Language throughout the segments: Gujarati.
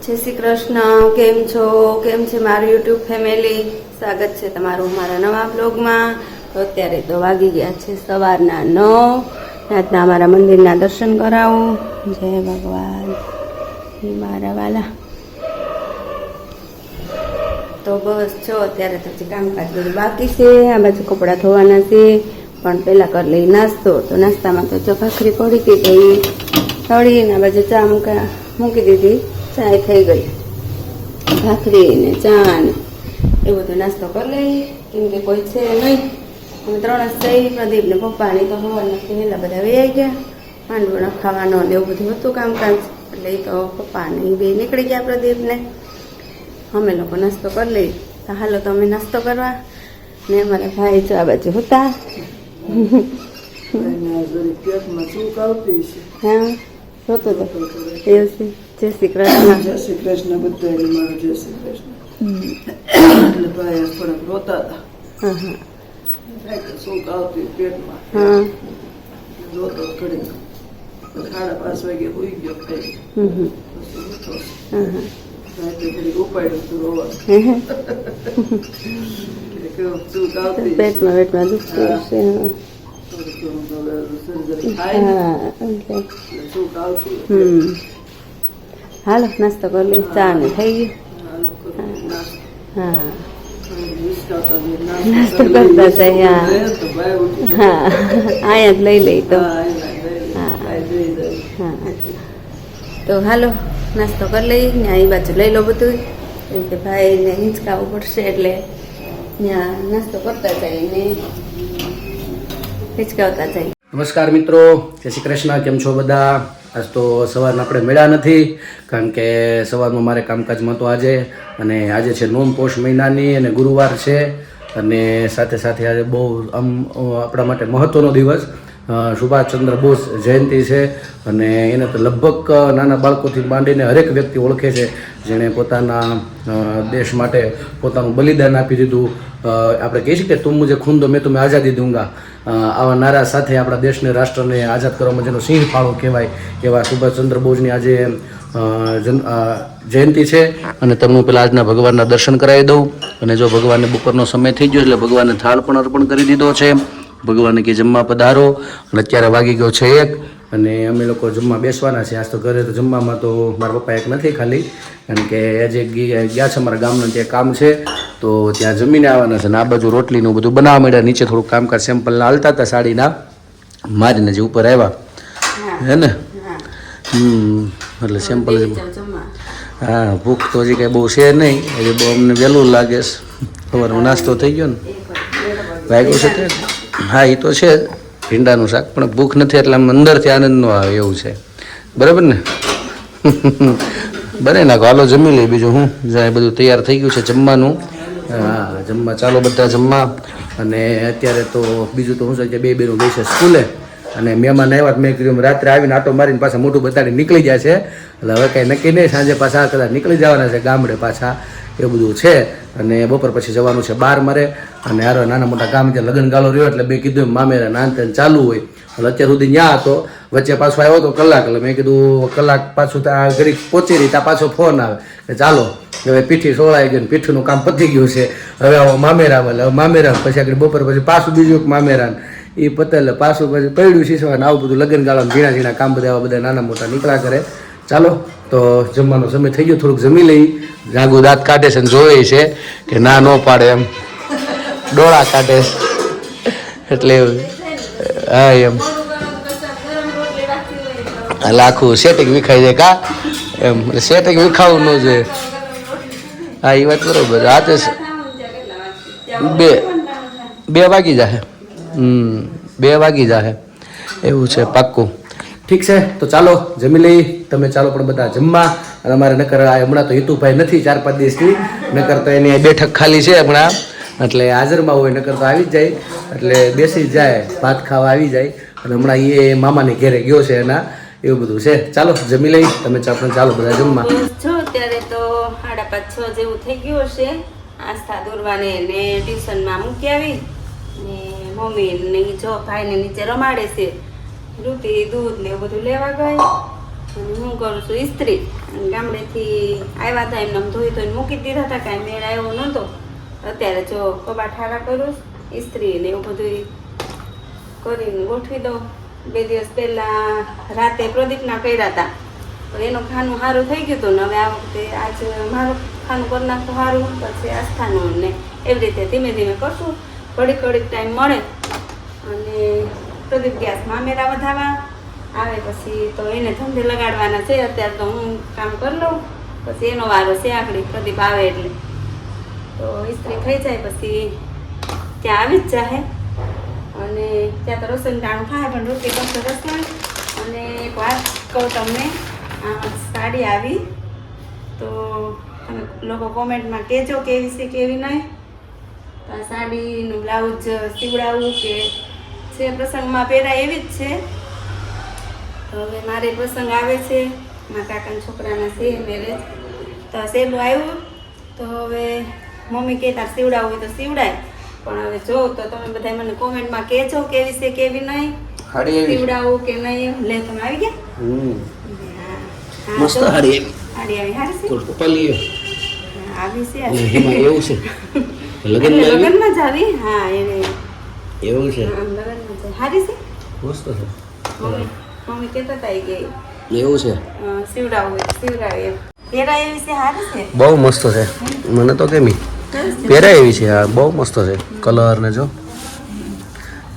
જય શ્રી કૃષ્ણ. કેમ છો? કેમ છે મારું યુટ્યુબ ફેમિલી? સ્વાગત છે તમારું મારા નવા બ્લોગમાં. તો અત્યારે તો વાગી ગયા છે સવારના 9. રાતના અમારા મંદિરના દર્શન કરાવું. જય ભગવાન મારા વાલા. તો બસ જો અત્યારે તો જે કામકાજ બધું બાકી છે. આ બાજુ કપડાં ધોવાના છે, પણ પહેલાં કરી લઈ નાસ્તો. તો નાસ્તામાં તો જો ભાખરી પડી હતી તો એ તળીને આ બાજુ ચા મૂકી દીધી. ચાય થઈ ગઈ, ભાખરી ને ચા ને એ બધો નાસ્તો કરી લઈએ, કેમ કે કોઈ છે નહીં. અમે 3 જ થઈ. પ્રદીપ ને પપ્પાની તો સવારના વહેલા બધા વહી ગયા. માંડવો નખાવાનો ને એવું બધું હતું કામકાજ, એટલે એ તો પપ્પાને એ બે નીકળી ગયા. પ્રદીપને અમે લોકો નાસ્તો કરી લઈએ. તો હાલો તો અમે નાસ્તો કરવા. ને અમારા ભાઈ જો આ બાજુ હતા. હા જોતો તો એવું છે. જય શ્રી કૃષ્ણ. જય શ્રી કૃષ્ણ. બધા મારો જય શ્રી કૃષ્ણ. એટલે ભાઈ થોડાક રોતા હતા. હા હા સૂક આવતી પેટમાં. હા રોતો ઘડી 5:30 વાગે હોઈ ગયો ખાઈ. પછી ઉઠો હા હા રાતે ઘડી ઉપાડ્યું તું રોવા. સૂક આવતી પેટમાં દુખતું હશે. સૂક આવતી. હાલો નાસ્તો કરી લઈ. ચા ને થઈ ગયું. હા નાસ્તો કરતા હતા. હા અહીંયા જ લઈ લઈ તો. હા હા તો હાલો નાસ્તો કરી લઈ. ત્યાં એ બાજુ લઈ લો બધું, કેમ કે ભાઈને હિંચકાવવું પડશે, એટલે ત્યાં નાસ્તો કરતા જાય ને હિંચકાવતા જાય. નમસ્કાર મિત્રો, જય શ્રી કૃષ્ણ. કેમ છો બધા? આજ તો સવારના આપણે મળ્યા નથી, કારણ કે સવારમાં મારે કામકાજમાં તો આજે, અને આજે છે નોમ પોષ મહિનાની અને ગુરુવાર છે, અને સાથે સાથે આજે બહુ આપણા માટે મહત્ત્વનો દિવસ સુભાષચંદ્ર બોઝ જયંતિ છે. અને એને તો લગભગ નાના બાળકોથી માંડીને હરેક વ્યક્તિ ઓળખે છે, જેણે પોતાના દેશ માટે પોતાનું બલિદાન આપી દીધું. આપણે કહીએ છીએ કે તુમ મુझे ખૂન દો મેં तुम्हें આઝાદી દૂંગા. આવા નારા સાથે આપણા દેશને, રાષ્ટ્રને આઝાદ કરવામાં જેનો સિંહ ફાળો કહેવાય એવા સુભાષચંદ્ર બોઝની આજે જયંતિ છે. અને તમને પેલા આજના ભગવાનના દર્શન કરાવી દઉં. અને જો ભગવાનને બપોરનો સમય થઈ ગયો એટલે ભગવાનને થાળ પણ અર્પણ કરી દીધો છે. ભગવાનને કે જમવા પધારો. અને અત્યારે વાગી ગયો છે 1, અને અમે લોકો જમવા બેસવાના છે. આજ તો ઘરે તો જમવામાં તો મારા પપ્પા એક નથી ખાલી, કારણ કે આજે ગયા છે અમારા ગામના ત્યાં કામ છે, તો ત્યાં જમીને આવવાના છે. અને આ બાજુ રોટલીનું બધું બનાવવા માંડ્યા. નીચે થોડુંક કામકાજ સેમ્પલના હાલતા હતા સાડીના, મારીને જે ઉપર આવ્યા હે ને. એટલે સેમ્પલ. હા ભૂખ તો હજી કાંઈ બહુ છે નહીં, હજી બહુ અમને વહેલું લાગે છે. સવારનો નાસ્તો થઈ ગયો ને વાગ્યું છે તે. હા એ તો છે ભીંડાનું શાક, પણ ભૂખ નથી એટલે આમ અંદરથી આનંદ ન આવે એવું છે. બરાબર ને? બને નાખો. હાલો જમી લઈ. બીજું હું જાય બધું તૈયાર થઈ ગયું છે જમવાનું. હા જમવા ચાલો બધા જમવા. અને અત્યારે તો બીજું તો શું છે કે 2 બેનું ગઈ છે સ્કૂલે, અને મહેમાન આવ્યા. મેં કીધું રાત્રે આવીને આટો મારીને પાછા મોઢું બતાડીને નીકળી જાય છે. એટલે હવે કાંઈ નક્કી નહીં, સાંજે પાછા કદાચ નીકળી જવાના છે ગામડે પાછા, એ બધું છે. અને બપોર પછી જવાનું છે બહાર મારે. અને હારો નાના મોટા ગામ ત્યાં લગ્ન ગાળો રહ્યો, એટલે મેં કીધું મામેરા નાનતન ચાલુ હોય. એટલે અત્યાર સુધી ત્યાં હતો, વચ્ચે પાછો આવ્યો તો કલાક. એટલે મેં કીધું કલાક પાછું ત્યાં ઘડી પહોંચી રહી, ત્યાં પાછો ફોન આવે કે ચાલો હવે પીઠી સોળાઈ ગઈ, પીઠીનું કામ પતી ગયું છે, હવે આવો મામેરા. એટલે હવે મામેરા પછી આગળ બપોર પછી પાછું બીજું એક મામેરા, એ પતે એટલે પાછું પછી પડ્યું શીશવાનું. આવું બધું લગ્ન ગાળામાં ઝીણા ઝીણા કામ બધા આવા બધા નાના મોટા નીકળ્યા કરે. ચાલો તો જમવાનો સમય થઈ ગયો, થોડુંક જમી લઈ. જાગુ દાંત કાઢે છે ને જોવે છે કે ના ન પાડે, એમ ડોળા કાઢે એટલે હા એમ લાખું સેટિંગ વિખાઈ જાય કા એમ. સેટિંગ વિખાવું ન જોઈએ. હા એ વાત બરોબર. આ તો 2 વાગી જાય. 2 વાગી જાય એવું છે પાક્કું. ઠીક છે તો ચાલો જમી લઈ. તમે ચાલો પણ બધા જમવા. અને અમારે નકર હમણાં તો હિતુભાઈ નથી 4-5 દિવસથી, નકર તો એની બેઠક ખાલી છે હમણાં, એટલે હાજરમાં હોય. નકર તો આવી જ જાય, એટલે બેસી જ જાય, ભાત ખાવા આવી જાય. અને હમણાં એ મામાને ઘેરે ગયો છે એના, એવું બધું છે. ચાલો જમી લઈ. તમે પણ ચાલો બધા જમવા. જો અત્યારે તો 5:30 જેવું થઈ ગયું હશે. આસ્થા દોરવાને ને ટ્યુશનમાં મૂકી આવી, ને મમ્મી ને જો ભાઈને નીચે રમાડે છે. રોટી દૂધ ને એવું બધું લેવા ગઈ. અને હું કરું છું ઇસ્ત્રી. અને ગામડેથી આવ્યા હતા એમને ધોઈ ધોઈને મૂકી દીધા હતા, કાંઈ મેળ આવ્યો નહોતો. અત્યારે જો કબાટ ઠારા કરું ઇસ્ત્રી ને એવું બધું કરીને ગોઠવી દઉં. 2 દિવસ પહેલાં રાતે પ્રદીપના કર્યા હતા, તો એનું ખાનું સારું થઈ ગયું હતું ને હવે આ વખતે આજ મારું ખાનું કરી નાખતું સારું, પછી આસ્થાનું ને એવી રીતે ધીમે ધીમે કરશું. ઘડીક ટાઈમ મળે અને પ્રદીપ ગેસમાં મેરા વધારવા આવે પછી તો એને ધંધે લગાડવાના છે. અત્યારે તો હું કામ કરી લઉં, પછી એનો વારો છે આગળ પ્રદીપ આવે એટલે. તો ઇસ્ત્રી થઈ જાય પછી ત્યાં આવી જ જાય અને ત્યાં તો રસોઈ ટાણું થાય પણ રોટલી કરશે રસોઈ. અને એક વાત કહું તમને, આ સાડી આવી તો તમે લોકો કોમેન્ટમાં કહેજો કેવી છે કેવી નહીં. તો આ સાડીનું બ્લાઉઝ સીવડાવવું કે છે પ્રસંગમાં પહેરાય એવી જ છે. તો હવે મારે પ્રસંગ આવે છે, મારા કાકાના છોકરાના છે મેરેજ, તો સહેલું આવ્યું તો હવે મમ્મી કહેતા સીવડાવવું હોય તો સીવડાય. પણ હવે જો તો તમે બધા મને કોમેન્ટમાં કહેજો કેવી છે કેવી નહીં, સીવડાવું કે નહીં. લે તમે આવી ગયા? મસ્ત હાડી સાડી આવી સારી છે. પલ્લી આવી છે એમાં એવું છે લગ્નમાં જ આવી. હા એને એવું છે લગ્નમાં જ સારી છે. મસ્ત છે મમ્મી કહેતા હતા કે એવું છે સીવડાવું હોય સીવડાવે એમ. પહેરાય એવી છે સારી છે. બહુ મસ્ત છે, મને તો કેમી પહેરાય એવી છે. હા બહુ મસ્ત છે, કલર ને જો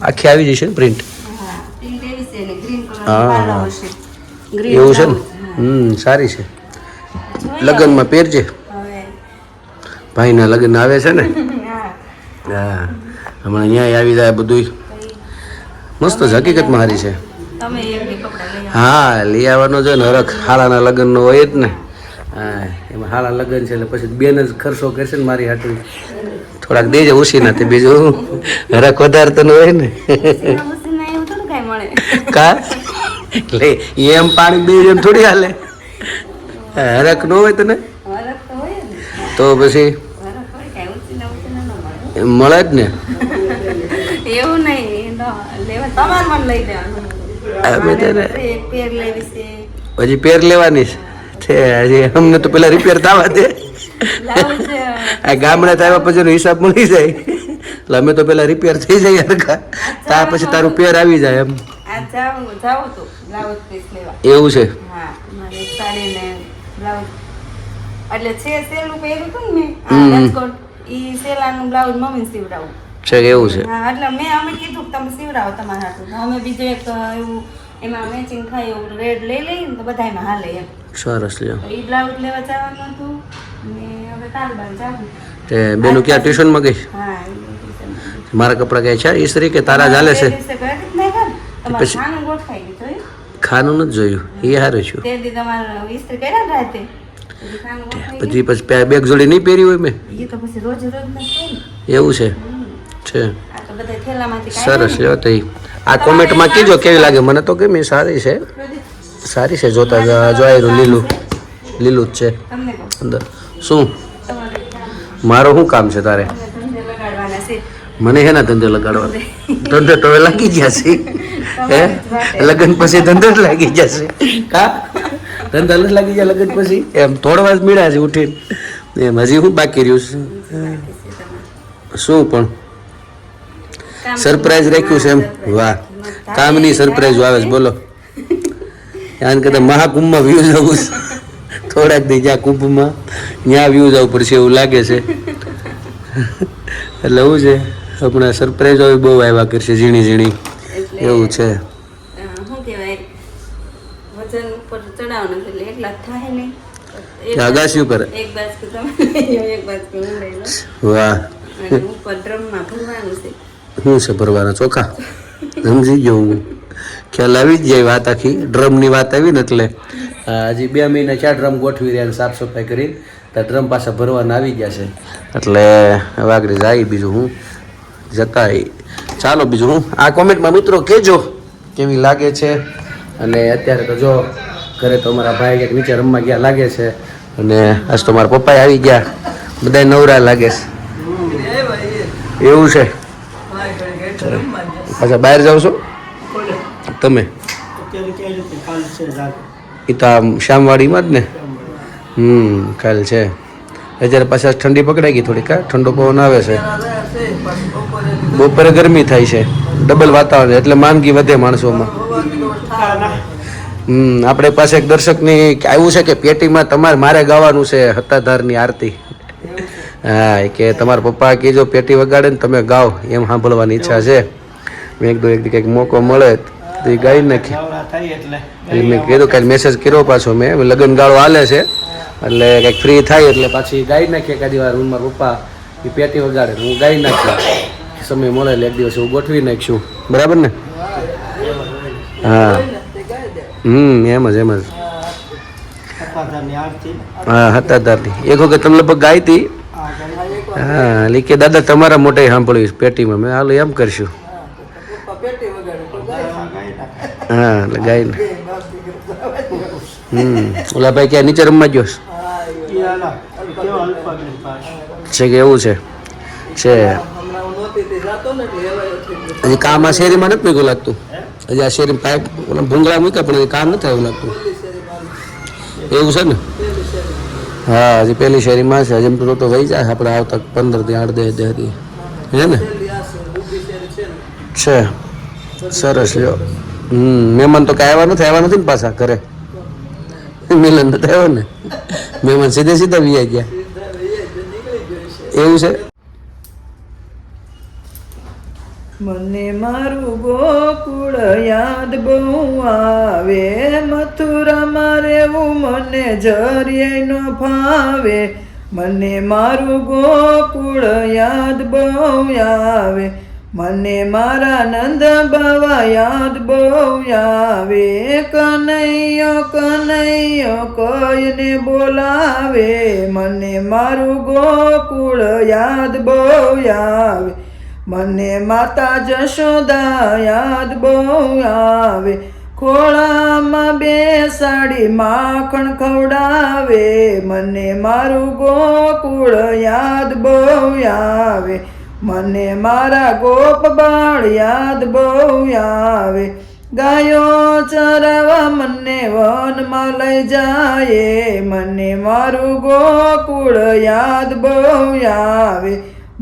આખી આવી જશે ને પ્રિન્ટ. હા પ્રિન્ટ એવી છે ને ગ્રીન કલર હા. પાલો હશે. એવું છે ને સારી છે. લગ્નમાં પહેરજે, હવે ભાઈના લગ્ન આવે છે ને. હા હા હમણાં અહીંયા આવી જાય બધું મસ્ત છે, હકીકતમાં સારી છે. તમે એક બે કપડાં લઈ આવો. હા લઈ આવવાનો છે ને, હરખ હાલાના લગ્નનો હોય જ ને. હા એમાં હાલા લગ્ન છે એટલે પછી બેન જ ખર્ચો કરશે ને મારી હાટું. થોડાક દેજે ઉછી ના તે બીજું હરખ વધારે તો ન હોય ને. ઉસીના એવું થોડું કાંઈ મળે. કા એટલે એમ પાણી દે એમ થોડી હાલે. હરખ ન હોય તને વરખ તો હોય ને, તો પછી વરખ હોય કાંઈ ઉસીના ન મળે. એમ મળે જ ને. એવું નહીં લેવા તમારે મને લઈ દેવાનું. અમે તને એક પેર લેવી છે, હજી પેર લેવાની છે હજી, અમને તો પેલા રિપેર થવા દે. બ્લાઉઝ આ ગામડે આવ્યા પછી એનો હિસાબ મળી જાય એટલે અમે તો પેલા રિપેર થઈ જાય હરખા, ત્યાર પછી તારું પેર આવી જાય એમ. આ જાવું તો બ્લાઉઝ પીસ લેવા. એવું છે હા મારે એક સાડી ને બ્લાઉઝ એટલે છે સેલું પહેર્યું હતું ને મેં હમ. રાજકોટ ઈ સેલાનું બ્લાઉઝ મમ્મી સીવડાવું. છે કે એવું છે. હા એટલે અમે કીધું કે તમે સીવડાવો તમારા હાથું. અમે બીજું એક એવું એમાં મેચિંગ થાય એવું રેડ લઈ લઈએ ને તો બધા એમાં હાલે એમ. સરસ લ્યો. તો ઈ બ્લાઉઝ લેવા જવાનું હતું ને હવે કાલ બાર જાવું. તે બેનું ક્યાં ટ્યુશનમાં ગઈ? હા ઈ ટ્યુશન. મારા કપડાં ક્યાંય છે ઇસ્ત્રી કે તારા ચાલે છે? તમારે પછી- ખાનું ગોઠવાઈ ગયું જોયું? ખાનું નથી જોયું, એ સારું છું. તે દી તમારે ઇસ્ત્રી કર્યા ને રાતે પછી ખાનું ગોઠવાઈ ગયું. પછી બેગ જોડી નહીં પહેરી હોય મેં. એ તો પછી રોજ રોજ ના થાય ને. એવું છે છે આ તો બધા થેલામાંથી સરસ લ્યો. તો ઈ આ કોમેન્ટમાં કીજો કેવી લાગે. મને તો ગમી, સારી છે સારી છે. જોતા જોયેલું લીલું લીલું જ છે તમને કહું અંદર. શું તમારે કામ મારો શું કામ છે તારે? તમને ધંધે લગાડવાના છે. મને હેના ધંધે લગાડવા? ધંધે તો હવે લાગી ગયા છે હે, લગ્ન પછી ધંધે જ લાગી જશે. કા ધંધા નથી લાગી ગયા લગ્ન પછી? એમ થોડા વાર મીડા છે ઉઠીને એમ. હજી હું બાકી રહ્યું છે શું પણ કામ સરપ્રાઈઝ રાખ્યું છે એમ. વાહ કામની સરપ્રાઈઝ આવે છે બોલો. આને કદાચ મહાકુંભમાં વ્યૂ જવું છે થોડાક દી જ્યાં કુંભમાં ત્યાં વ્યૂ જવું પડશે એવું લાગે છે. એટલે એવું છે હમણાં સરપ્રાઈઝ હવે બહુ આવ્યા કરશે ઝીણી ઝીણી એટલે એવું છે. શું કહેવાય વજન ઉપર ચડાવવાનું છે એટલે એટલા જ થાય નહીં. કે અગાસી ઉપર? એક બાજુ તમે લઈ લો, એક બાજુ હું લઈ લઉં વાહ અને ઉપર ડ્રમમાં ભરવાનું છે. શું છે ભરવાના? ચોખા? સમજી ગયો હું, ખ્યાલ આવી જ જાય વાત આખી. ડ્રમની વાત આવી ને એટલે હજી 2 મહિના 4 ડ્રમ ગોઠવી રહ્યા સાફ સફાઈ કરી તો ડ્રમ પાછા ભરવાના આવી ગયા છે. એટલે હવે આગળ જાય બીજું હું જતા ચાલો બીજું હું. આ કોમેન્ટમાં મિત્રો કહેજો કેવી લાગે છે. અને અત્યારે તો જો ઘરે તો અમારા ભાઈ ક્યાંક નીચે રમવા ગયા લાગે છે અને આજ તો મારા પપ્પા આવી ગયા, બધા નવરા લાગે છે. એવું છે? પાછા બહાર જાવ છો તમે? એ તો આમ શ્યામવાડીમાં જ ને ખ્યાલ છે. અત્યારે પાછા ઠંડી પકડાઈ ગઈ થોડીક, ઠંડો પવન આવે છે. બપોરે ગરમી થાય છે, ડબલ વાતાવરણ એટલે માંદગી વધે માણસોમાં. આપણે પાસે એક દર્શકની આવ્યું છે કે પેટીમાં તમારે મારે ગાવાનું છે હતાધારની આરતી. હા, કે તમારા પપ્પા કીજો પેટી વગાડે ને તમે ગાઓ એમ સાંભળવાની ઈચ્છા છે. મેં એક દી કંઈક મોકો મળે તો એ ગાઈ નાખી. મેં કીધું કાંઈ મેસેજ કર્યો પાછો મેં, લગ્ન ગાળો હાલે છે એટલે કંઈક ફ્રી થાય એટલે પાછી ગાઈ નાખીએ. એકાદી વાર રૂમમાં પપ્પા એ પેટી વગાડે હું ગાઈ નાખી. સમય મળે એટલે એક દિવસ હું ગોઠવી નાખીશું. બરાબર ને? હા એમ જ હા હતાધારની એક વખત તમે લગભગ ગાઈ હતી. હા એટલે કે દાદા તમારા મોટે સાંભળ્યું પેટીમાં. મેં હાલો એમ કરશું. હા એટલે ગાઈને ઓલા ભાઈ ક્યાં નીચે રમવા ગયો છે કે એવું છે હજી કામ આ શેરીમાં નથી મૂક્યું લાગતું. હજી આ શેરી પાઇપ ઓલા ભૂંગળા મૂક્યા પણ હજી કામ નથી આવ્યું લાગતું. એવું છે ને? હા હજી પેલી શેરીમાં છે. હજી એમ તો વહી જાય આપણે આવતા 15 થી 8 દી હે ને છે. સરસ લ્યો. મહેમાન તો કાંઈ આવ્યા નથી ને પાછા ઘરે. મિલન તો થયો ને, મહેમાન સીધા વી ગયા. એવું છે? મને મારું ગોકુળ યાદ બહુ આવે, મથુરા મારેવું મને જરીએ ન ફાવે. મને મારું ગોકુળ યાદ બહુ આવે, મને મારા નંદ બાવા યાદ બહુ આવે. કનૈયો કનૈયો કહીને બોલાવે, મને મારું ગોકુળ યાદ બહુ આવે. મને માતા જશોદા યાદ બહુ આવે, ખોળામાં બેસાડી માખણ ખવડાવે. મને મારું ગોકુળ યાદ બહુ આવે, મને મારા ગોપ બાળ યાદ બહુ આવે. ગાયો ચરાવા મને વનમાં લઈ જાય, મને મારું ગોકુળ યાદ બહુ આવે.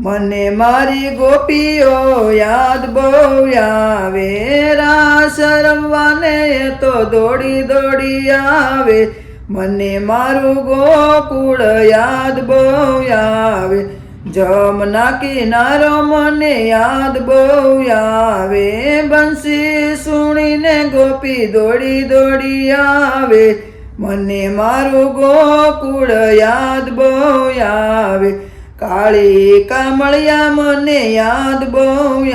મને મારી ગોપીઓ યાદ બહુ આવે, રાસ રમવાને તો દોડી દોડી આવે. મને મારું ગોકુળ યાદ બહુ આવે, જમના કિનારો મને યાદ બહુ આવે. બંસી સુણીને ગોપી દોડી દોડી આવે, મને મારું ગોકુળ યાદ બહુ આવે. કાળી કામળિયા મને યાદ બહુ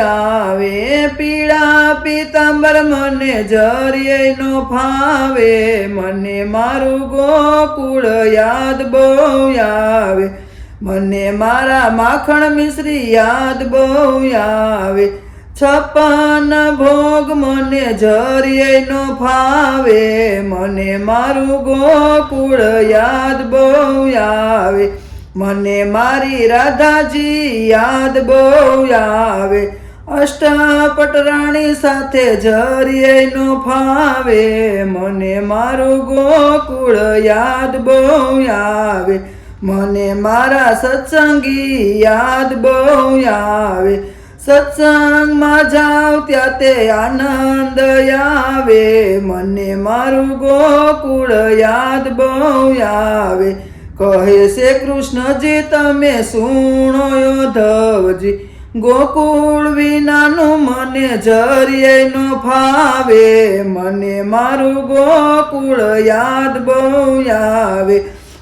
આવે, પીળા પીતાંબર મને જરીએ નો ફાવે. મને મારું ગોકુળ યાદ બહુ આવે, મને મારા માખણ મિશ્રી યાદ બહુ આવે. 56 ભોગ મને જરીએ નો ફાવે, મને મારું ગોકુળ યાદ બહુ આવે. મને મારી રાધાજી યાદ બહુ આવે, અષ્ટપટ રાણી સાથે જરીએ નો ફાવે. મને મારું ગોકુળ યાદ બહુ આવે, મને મારા સત્સંગી યાદ બહુ આવે. સત્સંગમાં જાવ ત્યાં તે આનંદ આવે, મને મારું ગોકુળ યાદ બહુ આવે. કહે છે કૃષ્ણજી તમે સુણો યોધવજી, ગોકુળ વિનાનું મને જરીએ નો ફાવે. મને મારું ગોકુળ યાદ બહુ આવે,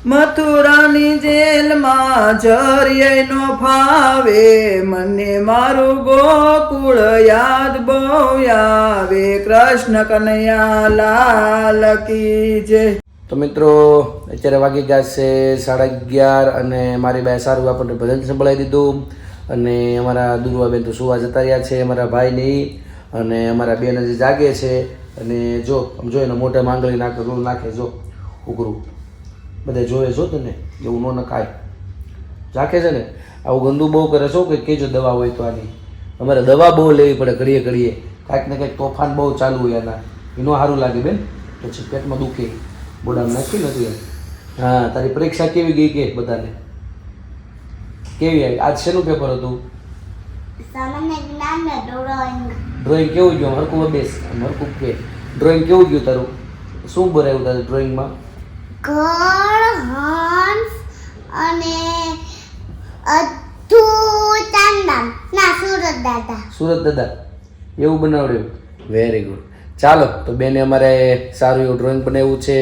મથુરાની જેલમાં જરીએ નો ફાવે. મને મારું ગોકુળ યાદ બહુ આવે. કૃષ્ણ કનૈયા લાલ કી જય. તો મિત્રો અત્યારે વાગી ગયા છે 11:30 અને મારી બાએ સારું આપણને ભજન સંભળાવી દીધું. અને અમારા દુર્વાબેન તો સુવા જતા રહ્યા છે, અમારા ભાઈની અને અમારા બેન હજી જાગે છે. અને જો એનો મોઢે માંગળી નાખે જો ઉઘરું બધે જોવે છો તને એવું ન નખાય રાખે છે ને. આવું ગંદુ બહુ કરે છો કે કેજો દવા હોય તો આની અમારે દવા બહુ લેવી પડે ઘડીએ ઘડીએ, કાંઈક ને કંઈક તોફાન બહુ ચાલુ હોય એના. એનું સારું લાગે બેન, પછી પેટમાં દુખે બોડામાં નાખી નથી. હા, તારી પરીક્ષા કેવી ગઈ કે બધાને કેવી આવી? આજ શેનું પેપર હતું? સામાન્ય જ્ઞાન ને ડ્રોઈંગ. ડ્રોઈંગ કેવું ગયું? હરકું બેસ, હરકું કે ડ્રોઈંગ કેવું ગયું તારું? શું ભરાયું તારે ડ્રોઈંગમાં? ઘર, હંસ અને અધૂ ચાંદા ના સુરત દાદા. સુરત દાદા એવું બનાવડ્યું? Very good. ચાલો તો બેને અમારે સારું એવું ડ્રોઈંગ બનાવ્યું છે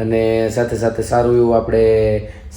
અને સાથે સાથે સારું એવું આપણે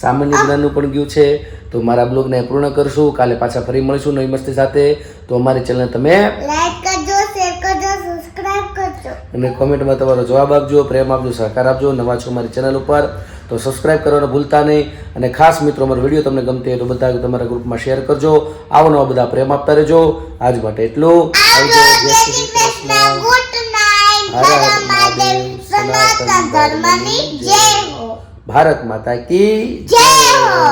સામાન્ય જ્ઞાનનું પણ ગયું છે. તો મારા બ્લોગને પૂર્ણ કરશું. કાલે પાછા ફરી મળીશું નવી મસ્તી સાથે. તો અમારી ચેનલ તમે લાઈક કરજો, શેર કરજો, સબસ્ક્રાઇબ કરજો અને કોમેન્ટમાં તમારો જવાબ આપજો, પ્રેમ આપજો, સહકાર આપજો. નવા છો અમારી ચેનલ ઉપર તો સબસ્ક્રાઇબ કરવાનું ભૂલતા નહીં. અને ખાસ મિત્રો અમારો વિડીયો તમને ગમતી હોય તો બધા તમારા ગ્રુપમાં શેર કરજો. આવો નવા બધા પ્રેમ આપતા રહેજો. આજ માટે એટલું. આવજો. જય શ્રી કૃષ્ણ. Good night. હર હર મહાદેવ. સનાતન ધર્મની જય હો. ભારત માતા કી જય હો.